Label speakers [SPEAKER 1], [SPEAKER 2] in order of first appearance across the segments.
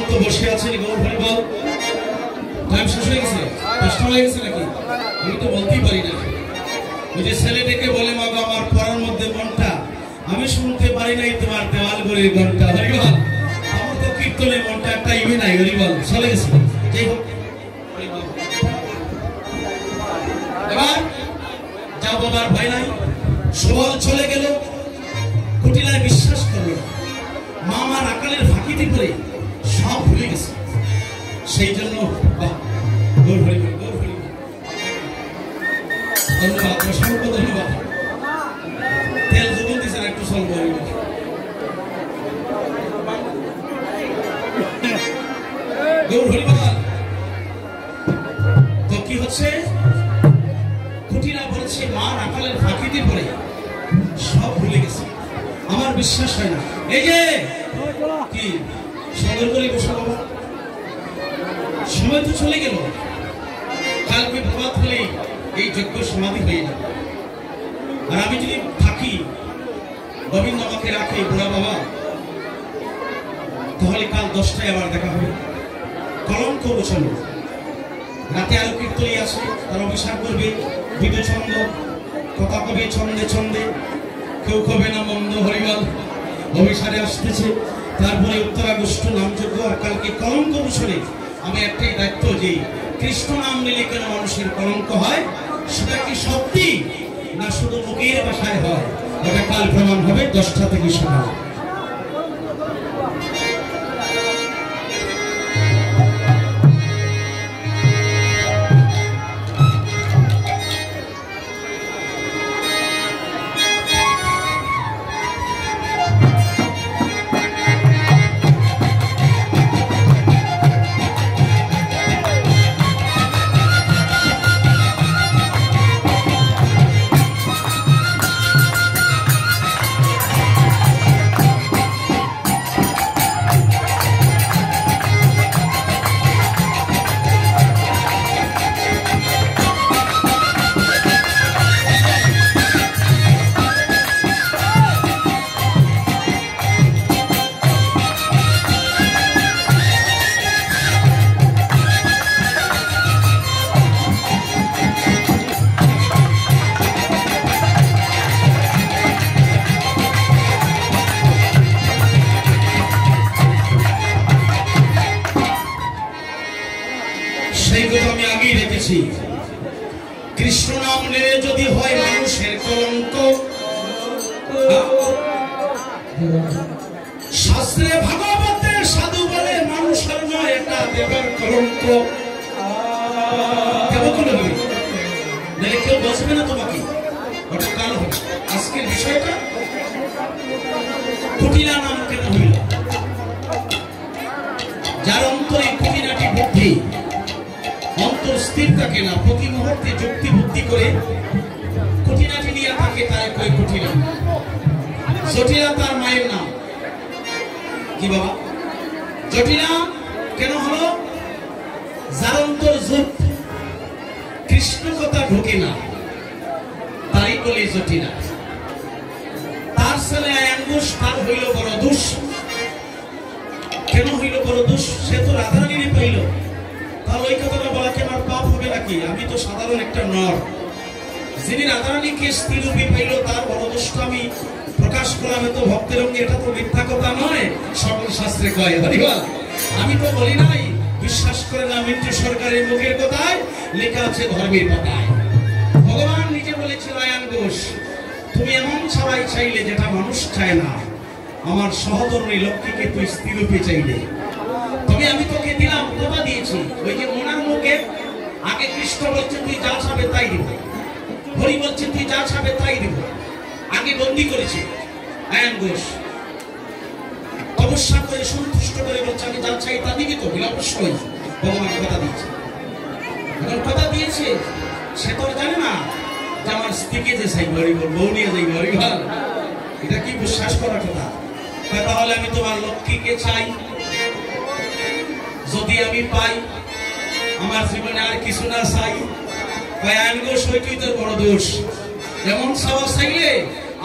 [SPEAKER 1] তো বসে আছেন গৌর হরিবল টাইম শেষ হয়ে গেছে 10টা হয়ে গেছে নাকি আমি তো বলতেই পারি না ওই যে ছেলেটাকে বলে মা গো আমার পড়ার মধ্যে মনটা আমি শুনতে পারি নাই তোমার দেওয়াল গড়ির ঘন্টা হরিবল আমার তো কীর্তনে মনটা একটা ইভি নাই হরিবল চলে গেছে যাই হোক এবার যাও বাবার ভয় নাই সবল চলে গেল কুটিলায় বিশ্বাস করলো মা আমার আকালের ফাঁকিতে পড়ে সব ভুলে গেছে সেই জন্য ধন্যবাদ অসংখ্য ধন্যবাদ তেল যোগান দিয়েছেন একটু স্বল্প গৌর হরিবাল তো কি হচ্ছে কুটিলা বলছে মা আকালের ফাঁকিতে পড়ে সব ভুলে গেছে আমার বিশ্বাস হয় না এই যে কি সদর করে বসে বাবা সময় তো চলে গেল কালকে প্রভাত হলে এই যজ্ঞ সমাধি হয়ে যাবে আর আমি যদি থাকি গোবিন্দ আমাকে রাখে বুড়া বাবা তাহলে কাল 10টায় আবার দেখা হবে কলঙ্ক গোছানো রাতে আরো কীর্তনী আসে তার অভিশাপ করবে বিদু ছন্দ কথা কবে ছন্দে ছন্দে কেউ কবে না মন্দ হরিবল অভিসারে আসতেছে তারপরে উত্তরাগোষ্ঠ নামযজ্ঞ আর কালকে কলঙ্ক গোছনে আমি একটাই দায়িত্ব যে কৃষ্ণ নাম নিলে কেন মানুষের কলঙ্ক হয় সেটা কি সত্যি না শুধু মুখের ভাষায় হয় ওটা কাল প্রমাণ হবে 10টা থেকে সকাল কৃষ্ণ নাম নিলে যদি হয় মানুষের কলঙ্ক শাস্ত্রে ভাগবতে সাধু বলে মানুষের নয় এটা দেবের কলঙ্ক কেউ বসবে না তোমাকে ওটা কাল হবে আজকের বিষয়টা কুটিলা নাম কেন হইল যার অন্তরে কুটিলাটি বুদ্ধি অন্তর স্থির থাকে না প্রতি মুহূর্তে যুক্তি বুদ্ধি করে কুটিলাটি নিয়ে থাকে তাই কই কুটিলা জটিলা তার মায়ের নাম কি বাবা জটিলা কেন হলো যার অন্তর যুক্ত কৃষ্ণ কথা ঢোকে না তাই বলে জটিলা তার ছেলে আঙ্গুশ তার হইল বড় দোষ কেন হইল বড় দোষ সে তো রাধারানীরে পাইল তাহলে ওই কথাটা বলা কি আমার পাপ হবে নাকি আমি তো সাধারণ একটা নর যিনি রাধারানীকে স্ত্রীরূপে পাইল তার বড় দোষটা আমি প্রকাশ করলাম তো ভক্তের অঙ্গে এটা তো মিথ্যা কথা নয় সকল শাস্ত্রে কয় হরিবল আমি তো বলি নাই বিশ্বাস করে না মিন্টু সরকারের মুখের কথায় লেখা আছে ধর্মের পাতায় ভগবান নিজে বলেছিল আয়ান ঘোষ তুমি এমন সবাই চাইলে যেটা মানুষ চায় না আমার সহধর্মী লক্ষ্মীকে তুই স্ত্রীরূপে চাইলে তবে আমি তোকে দিলাম কথা দিয়েছি ওই যে মোনার মুখে আগে কৃষ্ণ বলছে তুই যা চাবে তাই দিব হরি বলছে তুই যা চাবে তাই দিব আগে বন্দী করেছে আয়ান ঘোষ তপস্যা করে সন্তুষ্ট করে বলছে আমি যা চাই তা দিবি তো অবশ্যই ভগবান কথা দিয়েছে কথা দিয়েছে সে তো জানে না যে আমার স্ত্রীকে যে চাই হরিবল বউ নিয়ে যাই হরিবল এটা কি বিশ্বাস করার কথা তাহলে আমি তোমার লক্ষ্মীকে চাই যদি আমি পাই আমার জীবনে আর কিছু না চাই আয়ান ঘোষ ওইটাই তোর বড় দোষ এমন চাওয়া চাইলে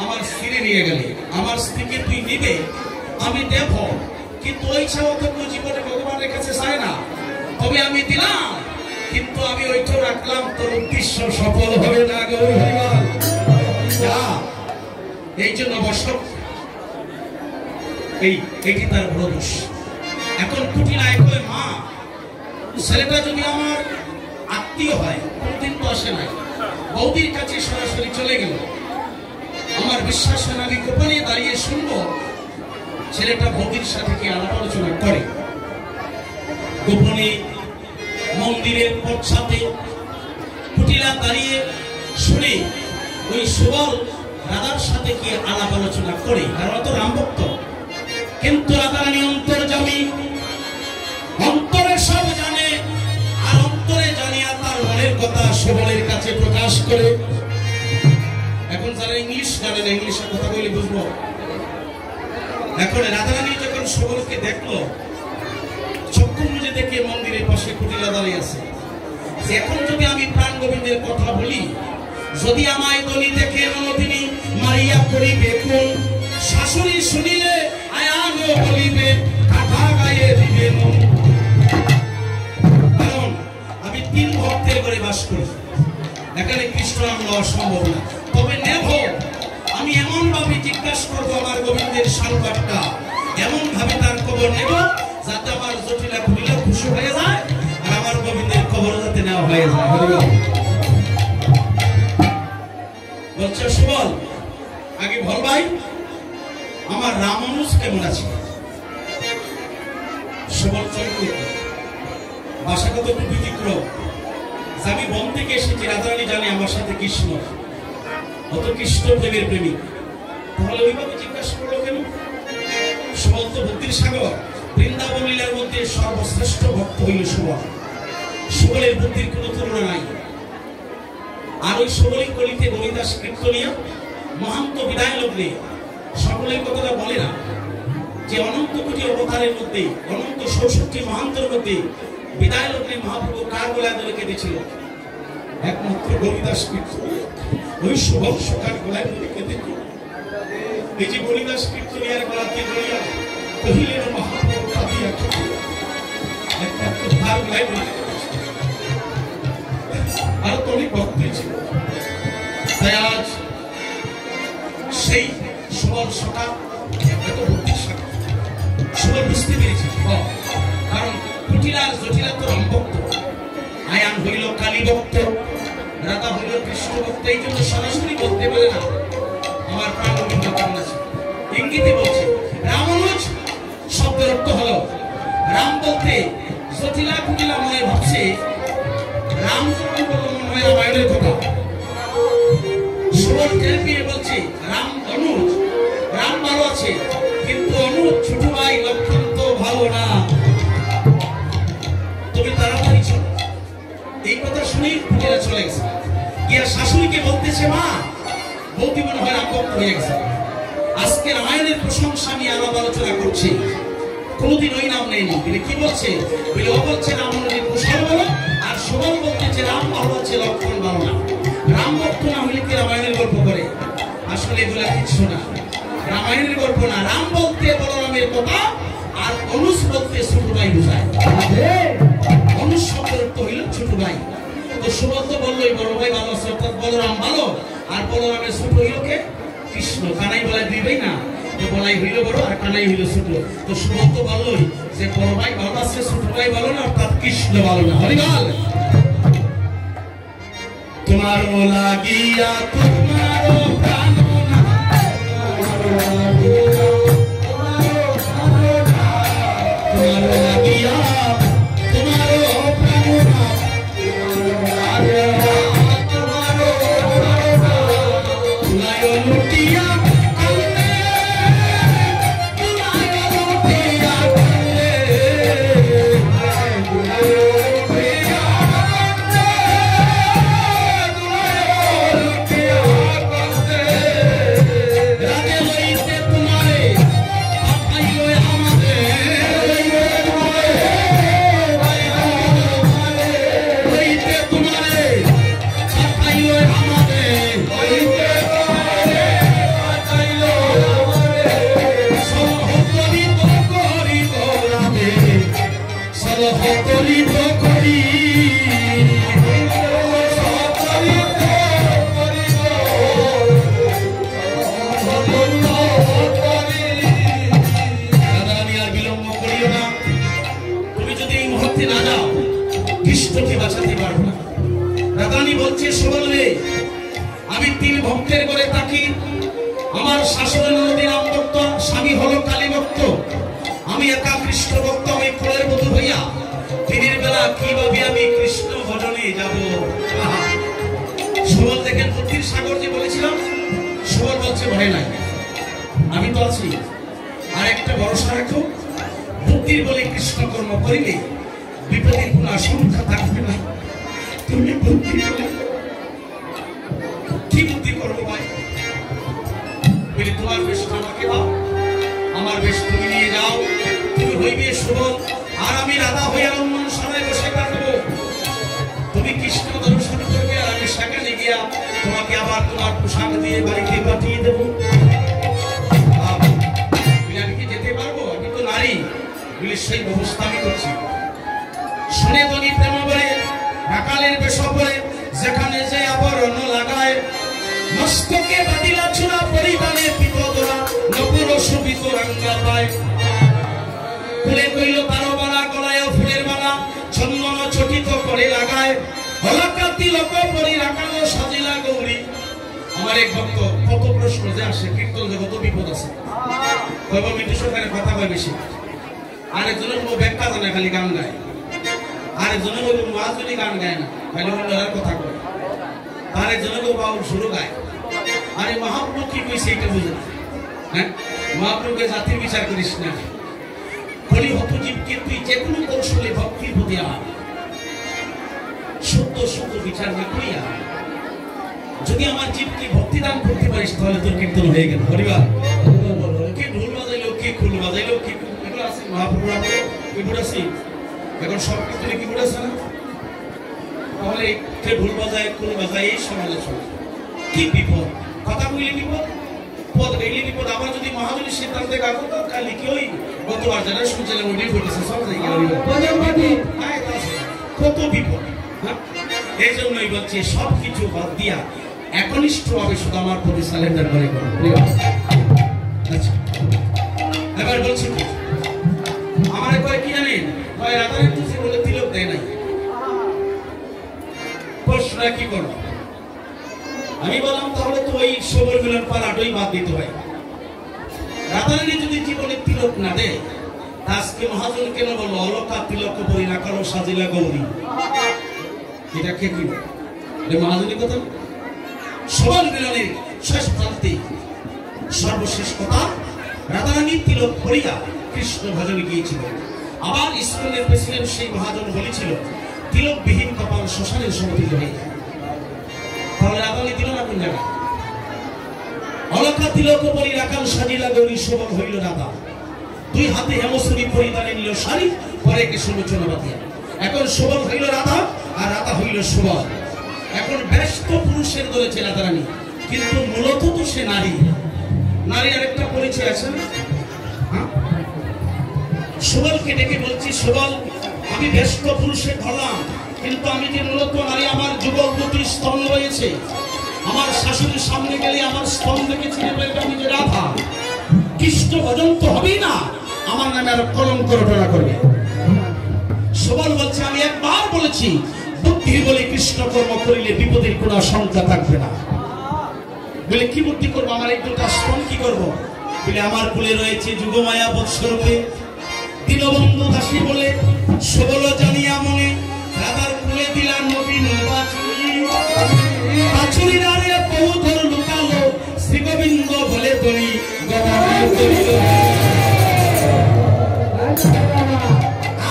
[SPEAKER 1] আমার স্ত্রী নিয়ে গেলে আমার স্ত্রীকে তুই নিবে আমি দেব কিন্তু ওই চাওয়া তো জীবনে ভগবান তবে আমি দিলাম, কিন্তু আমি ওইটা রাখলাম তোর উদ্দেশ্য সফল হবে না গো। এই জন্য বর্ষক এইটি তার বড় দোষ। এখন কুটি নাই কয় মা, ছেলেটা যদি আমার আত্মীয় হয়, কোনদিন তো আসে নাই, বৌদির কাছে সরাসরি চলে গেল, আমার বিশ্বাস হয় আমি গোপনে দাঁড়িয়ে শুনবো ছেলেটা বৌদির সাথে কি আলাপ আলোচনা করে। গোপনে মন্দিরের পশ্চাতে কুটিলা দাঁড়িয়ে শুনে ওই সুবল রাধার সাথে কি আলাপ আলোচনা করে, কারণ তো রাম ভক্ত। কিন্তু রাধারানী অন্তর্যামী, অন্তরে সব জানে, আর অন্তরে জানিয়া তার মনের কথা সুবলের কাছে প্রকাশ করে। এখন যারা ইংলিশ জানে না, ইংলিশে কথা বলে বুঝবো। এখন রাধারানী যখন সুবলকে দেখলো, চক্ষু মুজে দেখে মন্দিরের পাশে কুটিলা দাঁড়িয়ে আছে, যে এখন যদি আমি প্রাণ গোবিন্দের কথা বলি, যদি আমায় দলি দেখে ননদিনী মারিয়া করিবে কোন, শাশুড়ি শুনিলে আয়ানো বলিবে কাঠা গায়ে দিবে মন। কারণ আমি 3 ভক্তের ঘরে বাস করি, এখানে কৃষ্ণ নাম নেওয়া সম্ভব না। তবে নেব, আমি এমন ভাবে জিজ্ঞাসা করবো আমার গোবিন্দের সালবারটা, এমন ভাবে তার খবর নেব যাতে আমার জটিলা খুলিলা খুশি হয়ে যায়, আর আমার গোবিন্দের খবর যাতে নেওয়া হয়ে যায়। বলছে সুবল, আগে বল ভাই আমার রামানুজ কেমন আছে? সুবল চন্দ্র ভাষাগত একটু ব্যতিক্রম, আমি বন থেকে এসেছি, রাধারানী জানে আমার সাথে কৃষ্ণ, অত কৃষ্ণ প্রেমের প্রেমিক, তাহলে ওইভাবে জিজ্ঞাসা করলো কেন? সুবল তো বুদ্ধির সাগর, বৃন্দাবন লীলার মধ্যে সর্বশ্রেষ্ঠ ভক্ত হইল সুবল। সুবলের বুদ্ধির কোনো তুলনা নাই। আর ওই সুবলের কলিতে গণিদাস কীর্তনিয়া মহান্ত বিদায় লগ্নে সকলের কথাটা বলে না, যে অনন্ত কোটি অবতারের মধ্যে, অনন্ত ৬৬ মহান্তের মধ্যে বিদায় লগ্নে মহাপ্রভু কার গলায় ধরে কেঁদেছিল? একমাত্র গণিদাস কীর্তনিয়া, ওই সুবল সকার গলায় ধরে কেঁদেছিল। এই যে গণিদাস কীর্তনিয়ার গলাতে ধরিয়া কহিলেন মহাপ্রভু কাঁদিয়া কাঁদিয়া, একমাত্র তার গলায় ধরে আর তো অনেক ভক্ত ছিল। তাই আজ সেই সুবল সকাল এত বুদ্ধির সাথে সুবল বুঝতে পেরেছে, কারণ কুটিলার জটিলা তো রাম ভক্ত, আয়ান হইল কালী ভক্ত, রাধা হইল কৃষ্ণ ভক্ত। এই জন্য সরাসরি বলতে পারে না আমার প্রাণ গোবিন্দ কেমন আছে, ইঙ্গিতে বলছে। রামানুজ শব্দের অর্থ হলো রাম বলতে জটিলা কুটিলা মনে ভাবছে রাম রামায়ণের কথা। সুবল টের পেয়ে বলছে রাম অনুজ, রাম ভালো আছে, কিন্তু অনুজ ছোট ভাই লক্ষণ তো ভালো না, তুমি তাড়াতাড়ি চলো। এই কথা শুনে কুটিলা চলে গেছে, গিয়া শাশুড়িকে বলতেছে মা, বৌদি মনে হয় রাম ভক্ত হয়ে গেছে, আজকে রামায়ণের প্রশংসা নিয়ে আলাপ আলোচনা করছি, কোনদিন ওই নাম নেয়নি। বলে কি বলছে? বলে ও বলছে রামায়ণের কুশল বলো, আর সুবল বলতেছে রাম ভালো আছে লক্ষণ ভালো না। রাম ভক্ত না হইলে কি রামায়ণের গল্প করে? আসলে এগুলা কিছু না, রামায়ণের গল্প না। রাম বলতে বলরামের কথা, আর অনুজ বলতে ছোট ভাই বোঝায়। অনুজ শব্দের অর্থ হইল ছোট ভাই। তো সুবল তো বললোই বড় ভাই ভালো আছে, অর্থাৎ বলরাম ভালো, আর বলরামের ছোট হইল কে? কৃষ্ণ। কানাই বলাই 2 ভাই না, তো বলাই হইল বড় আর কানাই হইল ছোট। তো সুবল তো বললোই যে বড় ভাই ভালো আছে, ছোট ভাই ভালো না, অর্থাৎ কৃষ্ণ ভালো না। হরিবল। তোমার লাগিয়া তোমার প্রাণ না, তোমার লাগিয়া তোমার প্রাণ না, লুটিয়া Holy বাঁচাতে না যাও কৃষ্ণকে বাঁচাতে পারবো না। রাধারানী বলছে সুবল রে, আমি 3 ভক্তের করে থাকি। আমার শাশুড়ি নদী রাম ভক্ত, স্বামী হলো কালী ভক্ত, আমি একা কৃষ্ণ ভক্ত। আমি কোলের বধূ হইয়া দিনের বেলা কিভাবে আমি কৃষ্ণ ভজনে যাব? সুবল দেখেন বুদ্ধির সাগর যে বলেছিলাম, সুবল বলছে ভয় নাই, আমি তো আছি। আর একটা ভরসা রাখো, বুদ্ধির বলে কৃষ্ণ কর্ম করিলে বিপদের কোন আশঙ্কা থাকবে না। তুমি বুদ্ধি বলে কি বুদ্ধি করবো ভাই? বলে তোমার বেশটা আমাকে দাও, আমার বেশ তুমি নিয়ে যাও, তুমি হইবে সুবল, আর আমি রাধা হইয়া রমন সবাই বসে থাকবো। তুমি কৃষ্ণ দর্শন করবে, আর আমি সেখানে গিয়া তোমাকে আবার তোমার পোশাক দিয়ে বাড়িতে পাঠিয়ে দেবো। আমি কি যেতে পারবো? আমি তো নারী, বলে সেই ব্যবস্থা আমি করছি। শুনে ধনী প্রেম বলে রাখালের বেশ পরে যেখানে যে আবরণ লাগায়, মস্তকে বাঁধিলা চূড়া পরিবারে পিতদরা, নপুর শোভিত রাঙ্গা পায়। ফুলে কইল তারো বালা, গলায় ফুলের বালা, চন্দন চটিত করে লাগায়। হলাকা তিলক পরি রাখালো সাজিলা গৌরী। আমার এক ভক্ত কত প্রশ্ন যে আসে, কীর্তন জগত বিপদ আছে, কইব মিটু সরকারের কথা কয় বেশি। আরেকজনের কোনো ব্যাখ্যা জানে, খালি গান গায়। আরেকজনের বলবো মাঝুরি গান গায় না, খালি অন্যের কথা কয়। আরেকজনের বলবো বাউল সুরও গায়। আরে মহাপ্রভু কি কইছে এটা বুঝে না। হ্যাঁ, মহাপ্রভুকে জাতির বিচার করিস না। কলি হত জীবকে তুই যে কোনো কৌশলে ভক্তির প্রতি আন, সত্য সত্য বিচার না করিয়া যদি আমার জীবকে ভক্তি দান করতে পারিস, তাহলে তোর কীর্তন হয়ে গেল। পরিবার কে ঢোল বাজাইলো, কে খুল বাজাইলো, কে এগুলো আছে মহাপ্রভু কিবোর্ড আছে। এখন সব কীর্তনে কিবোর্ড আছে না? তাহলে কে ঢোল বাজায়, খুল বাজায়, এই সমাজে চলে। কি বিপদ! কথা বললে বিপদ, পদ গাইলে বিপদ। আবার যদি মহাজনের সিদ্ধান্তে গাবো তো কালি কি ওই গতবার যারা শুনছিলাম ওইটাই ঘটেছে, সব জায়গায় কত বিপদ। এই জন্যই বলছে সব কিছু বাদ দিয়া একনিষ্ঠ ভাবে শুধু আমার প্রতি সালেন্ডার করে করো। আচ্ছা, এবার বলছি কি, আমার কয় কি জানেন, কয় রাধারানী তুলসী বলে তিলক দেয় নাই, প্রশ্ন কি করবো? আমি বললাম তাহলে তো ওই সবর মিলন পালাটাই বাদ দিতে হয়। রাধারানী যদি জীবনে তিলক না দেয়, আজকে মহাজন কেন বললো অলকা তিলক বই রাখালো সাজিলা গৌরী? এটা কে কি মহাজনী কথা? সবর মিলনের শেষ প্রান্তে সর্বশেষ কথা, রাধারানী তিলক পড়িয়া কৃষ্ণ ভজনে গিয়েছিল। আবার ইস্কনের প্রেসিডেন্ট সেই মহাজন বলেছিল, তিলকবিহীন কপাল শ্মশানের সমতুল্য হয়ে যায়। তাহলে রাধারানী দিল না কোন জায়গায়? অলকা তিলক পরি রাখাল সাজিলা গৌরী সবল হইল রাধা। 2 হাতে হেমশ্রী পরিধানে নিল শাড়ি, পরে কে সুলোচনা বাঁধিয়া। এখন সবল হইল রাধা, আর রাধা হইল সবল। এখন ব্যস্ত পুরুষের দলেছে রাধারানী, কিন্তু মূলত তো সে নারী। নারী আরেকটা পরিচয় আছে না? সবলকে ডেকে বলছি, সবল আমি ব্যস্ত পুরুষের ধরলাম, কিন্তু আমি যে মূলত নারী। আমার যুগল দুটি স্তন রয়েছে, আমার শাশুড়ির সামনে গেলে আমার স্তন দেখে চিনে বলবে আমি যে রাধা। কৃষ্ণ ভজন তো হবেই না, আমার নামে আরো কলঙ্ক রটনা করবে। সবল বলছে আমি একবার বলেছি, বুদ্ধি বলে কৃষ্ণ কর্ম করিলে বিপদের কোনো আশঙ্কা থাকবে না। বলে কি বুদ্ধি করবো? আমার এই 2টা স্তন কি করবো? বলে আমার কুলে রয়েছে যুগমায়া বৎসরূপে দীনবন্ধু দাসী বলে, সবল জানিয়া মনে রাধার কুলে দিলাম নবীন বাছুরি নারে বহুধর লুকালো, শ্রী গোবিন্দ বলে তরি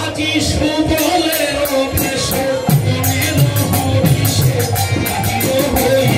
[SPEAKER 1] আজি সুবলের অভ্যেস মনের হরিষে লাগিল হইল।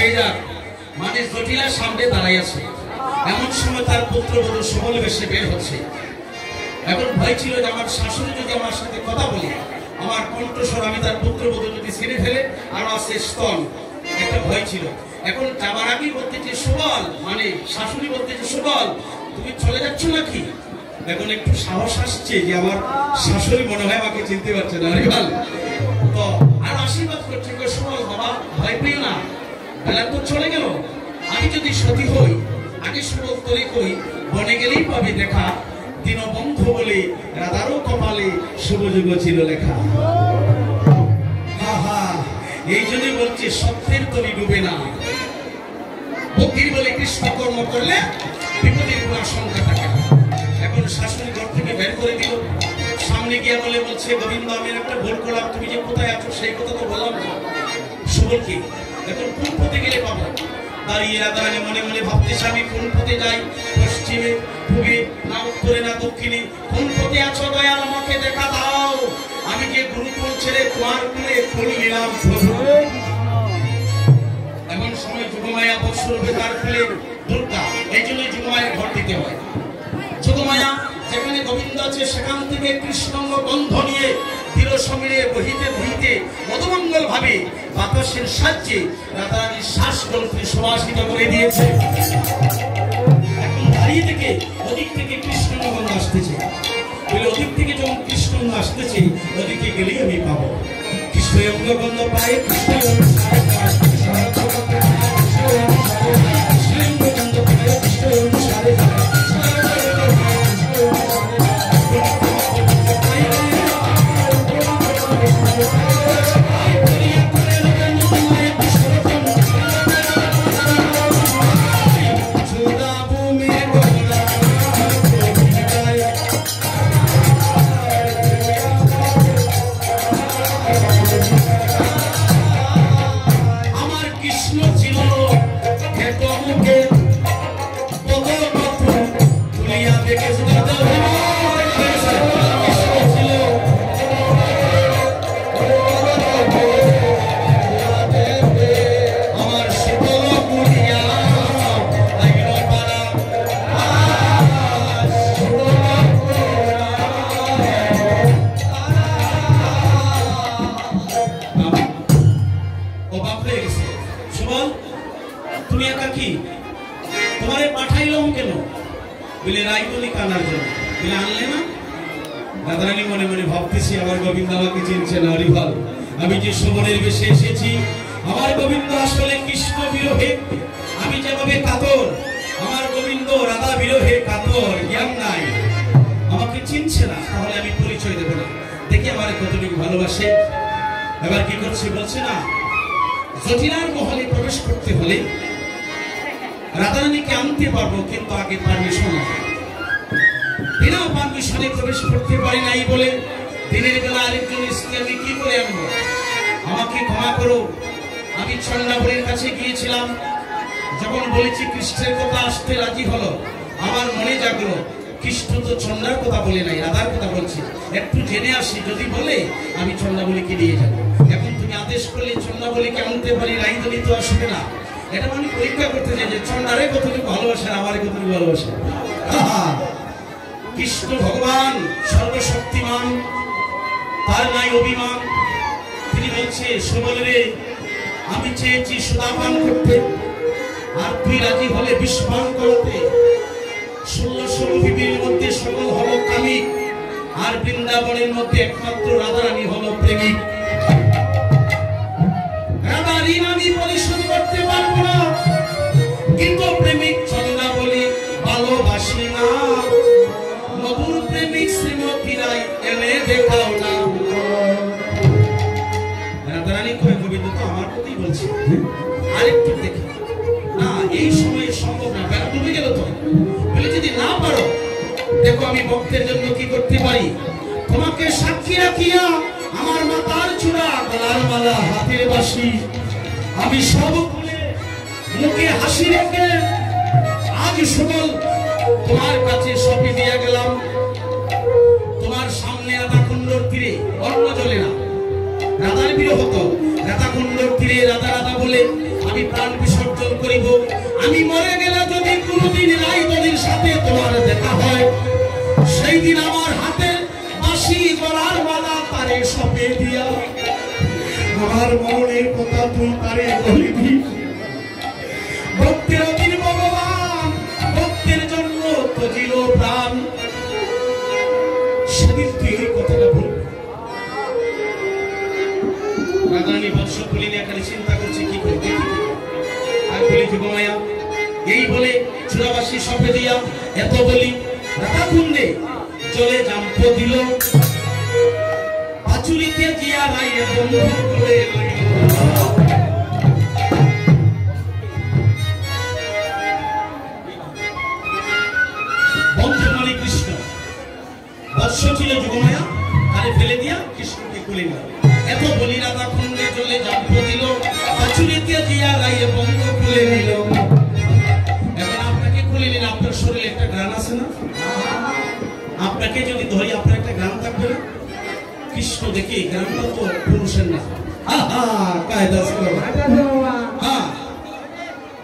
[SPEAKER 1] হয়ে যাক, মানে জটিলার সামনে দাঁড়াই আছে। এমন সময় তার পুত্রবধূ সবল বেশে বের হচ্ছে। এখন ভয় ছিল যে আমার শাশুড়ি যদি আমার সাথে কথা বলে, আমার কণ্ঠস্বর আমি তার পুত্রবধূ যদি ছিঁড়ে ফেলে, আর আছে স্তন, একটা ভয় ছিল। এখন যাবার আগে বলতেছে সুবল, মানে শাশুড়ি বলতেছে সুবল তুমি চলে যাচ্ছ নাকি? এখন একটু সাহস আসছে যে আমার শাশুড়ি মনে হয় আমাকে চিনতে পারছে না। তো আর আশীর্বাদ করছে, সুবল বাবা ভয় পেও না, বেলা তো চলে গেল। আমি যদি সতী হই, আগে সুবল তরি কই, বনে গেলেই পাবে দেখা, দীনবন্ধু বলে রাধারও কপালে শুভযুগ ছিল লেখা। এই জন্যই বলছে সত্যের তরি ডুবে না, ভক্তির বলে কৃষ্ণ কর্ম করলে বিপদের কোনো আশঙ্কা থাকে না। এখন শাশুড়ি ঘর থেকে বের করে দিল, সামনে গিয়ে বলছে গোবিন্দ আমি একটা ভুল করলাম, তুমি যে কোথায় আছো সেই কথা তো বললাম না। সুবল কি এখন কোন পথে গেলে পাবো? দাঁড়িয়ে রাধারানী মনে মনে ভাবতেছে আমি কোন পথে যাই, পশ্চিমে পূবে না উত্তরে না দক্ষিণে, কোন পথে আছো দয়াল আমাকে দেখা দাও, আমি যে গুরুকুল ছেড়ে তোমার কুলে ফুল নিলাম প্রভু। এমন সময় যুগমায়া বৎসরূপে তার কুলে দুর্গা, এই জন্য যুগমায়ের ঘর দিতে হয়। যুগমায়া যেখানে গোবিন্দ আছে সেখান থেকে কৃষ্ণাঙ্গ গন্ধ নিয়ে ধীর সমীরে বহিতে বহিতে মধুমঙ্গল ভাবে বাতাসের সাহায্যে রাধারানীর শ্বাসযন্ত্রে সুবাসিত করে দিয়েছে। এখন দাঁড়িয়ে থেকে ওদিক থেকে কৃষ্ণাঙ্গ গন্ধ আসতেছে, বলে ওদিক থেকে যখন কৃষ্ণাঙ্গ আসতেছে ওদিকে গেলেই আমি পাবো কৃষ্ণাঙ্গ গন্ধ পায়ে জটিলার মহলে প্রবেশ করতে হলে রাধারানীকে আনতে পারবো, কিন্তু আগে পারমিশন লাগে। বিনা পারমিশনে প্রবেশ করতে পারি নাই বলে দিনের বেলা আরেকজন স্ত্রী আমি কি করে আনবো? আমাকে ক্ষমা করো, আমি চন্দ্রাবলীর কাছে গিয়েছিলাম, যখন বলেছি কৃষ্ণের কথা আসতে রাজি হলো, আমার মনে জাগলো কৃষ্ণ তো চন্দ্রার কথা বলে নাই, রাধার কথা বলছি, একটু জেনে আসি, যদি বলে আমি চন্দ্রাবলীকে নিয়ে যাবো। এখন তুমি আদেশ করলে চন্দ্রাবলীকে আনতে পারি, রাইদলি তো আসবে না। এটা মানে পরীক্ষা করতে চাই যে চন্দ্রারে কতটুকু ভালোবাসেন, আমারে কতটুকু ভালোবাসেন। কৃষ্ণ ভগবান সর্বশক্তিমান, তার নাই অভিমান। তিনি বলছে সুবলরে আমি চেয়েছি সুদাপান করতে, আর তুই রাজি হলে বিস্মান করতে। 1600 পৃথিবীর মধ্যে সকল হলো কামিক, আর বৃন্দাবনের মধ্যে একমাত্র রাধারানী হলো প্রেমিক। রাধার ঋণ আমি পরিশোধ করতে পারবো না, কিন্তু প্রেমিক চন্দ্রাবলী ভালোবাসি না। নতুন প্রেমিক শ্রীমতী রায় এনে দেখাও না। রাধারানী কয়ে গোবিন্দ তো আমার কথাই বলছে, আরেকটু দেখি না, এই সময়ে সম্ভব না, বেলা ডুবে গেল তো। বলে যদি না পারো, দেখো আমি ভক্তের জন্য কি করতে পারি। তোমাকে সাক্ষী রাখিয়া আমার মাথার চূড়া, গলার মালা, হাতের বাঁশি, আমি সব ভুলে মুখে হাসি রেখে আজ সুবল তোমার কাছে সঁপে দিয়ে গেলাম। তোমার সামনে রাধাকুণ্ডর তীরে, অন্য জলে না, রাধার বিরহ হতো, রাধাকুণ্ডর তীরে রাধা রাধা বলে আমি আমি প্রাণ বিসর্জন করিব। আমি মরে গেলে যদি কোনোদিন রাই তোদের সাথে তোমার দেখা হয়, সেই দিন আমার হাতে বাঁশি গলার মালা তারে সপে দিয়া আমার মরণের কথা তুই তারে বলিবি। ভক্তের অধীন ভগবান ভক্তের জন্য তজিল প্রাণ। সেদিন তুই এই কথাটা বলবি। রাধারানী বৎস বলিনি, এখানে চিন্তা করছে কি করবে। আর বলি যুগমায়া এই বলে চূড়াবাসী সপে দিয়া এত বলি রাধা কুণ্ডে চলে জাম্প দিল। পাচুরিতে জিয়া রাই বন্ধু করে বন্ধুমালী কৃষ্ণ বৎস ছিল যুগমায়া, তারে ফেলে দিয়া কৃষ্ণকে কোলে নিল। এত বলি রাধা কুণ্ডে চলে জাম্প দিল। পাচুরিতে জিয়া রাই বন্ধু কোলে নিল। এখন আপনাকে কোলে নিন, আপনার শরীরে একটা গ্রাণ আছে না? আপনাকে যদি ধরি আপনার একটা গ্রাম থাকবে না? কৃষ্ণ দেখি গ্রামটা তো পুরুষের না।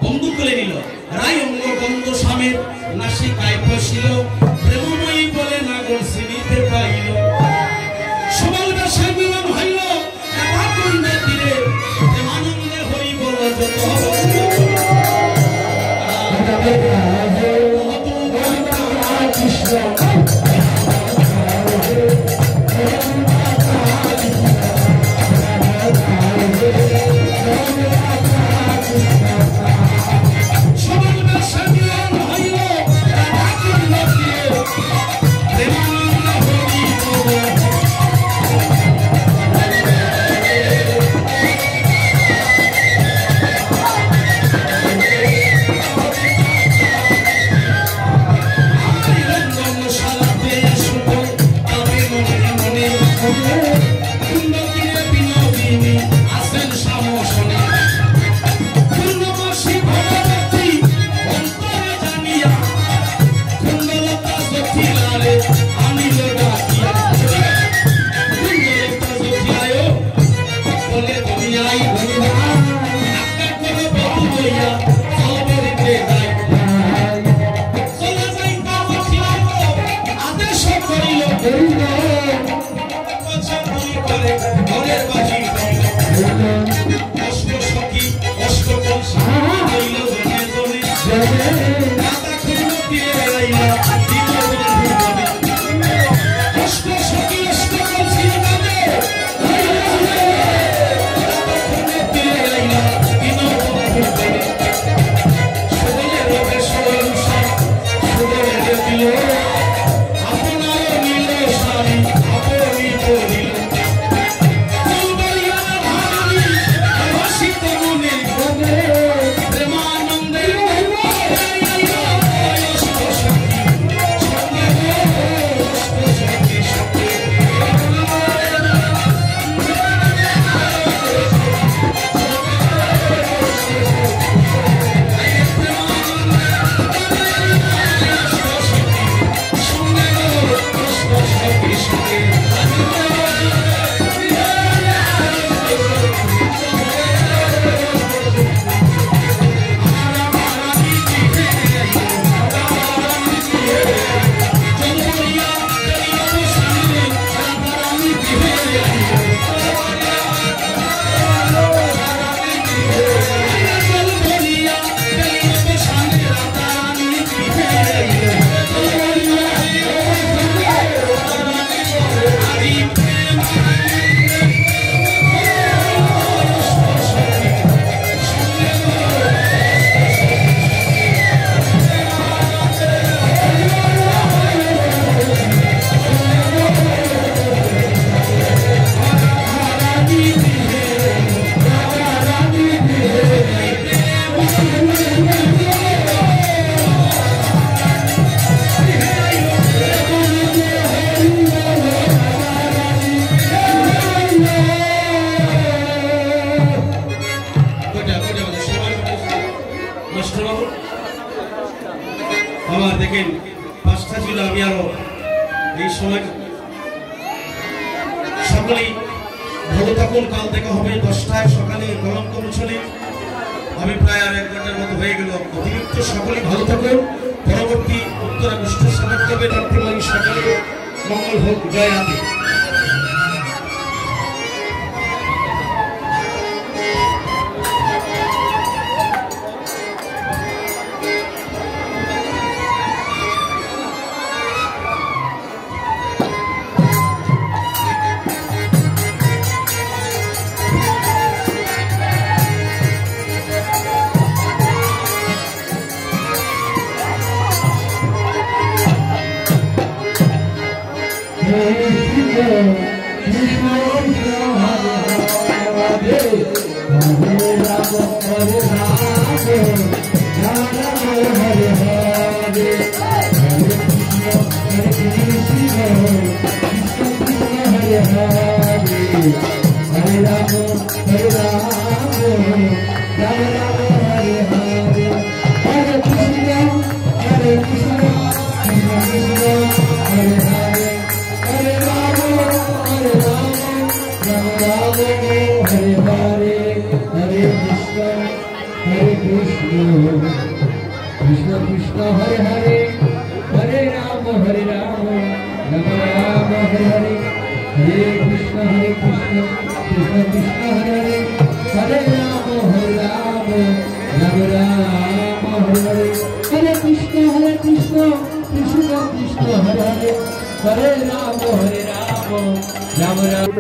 [SPEAKER 1] বন্ধু করে নিল। রায় অঙ্গ বন্ধ স্বামীর নাসিকায় বসিল। প্রেমময়ী বলে নাগর চিনিতে পাইল। সবল বেশে মিলন হইল রাধা কুণ্ডে তীরে। প্রেমানন্দে হরি বল যত কৃষ্ণ দেখেন 5টা ছিল, আমি আরো এই সময় সকলেই ভালো থাকুন। কাল দেখা হবে 10টায় সকালে কলঙ্ক মোচনে। আমি হয়ে গেল অতিরিক্ত। সকলে ভালো থাকুন। পরবর্তী উত্তরানুষ্ঠান সমাজ করবে ঠাকুরবাড়ি সকলে মঙ্গল হোক। জয় আদি।
[SPEAKER 2] Krishna Krishna Hare Hare Hare Rama Hare Rama Rama Rama Hare Hare Hare Krishna Krishna Krishna Hare Hare Hare Rama Hare Rama Rama Rama Hare Hare Hare Krishna Krishna Krishna Hare Hare Hare Rama Hare Rama Rama Rama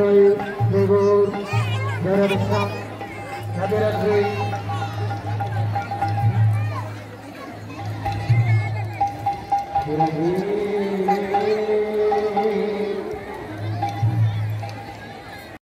[SPEAKER 2] Hare Hare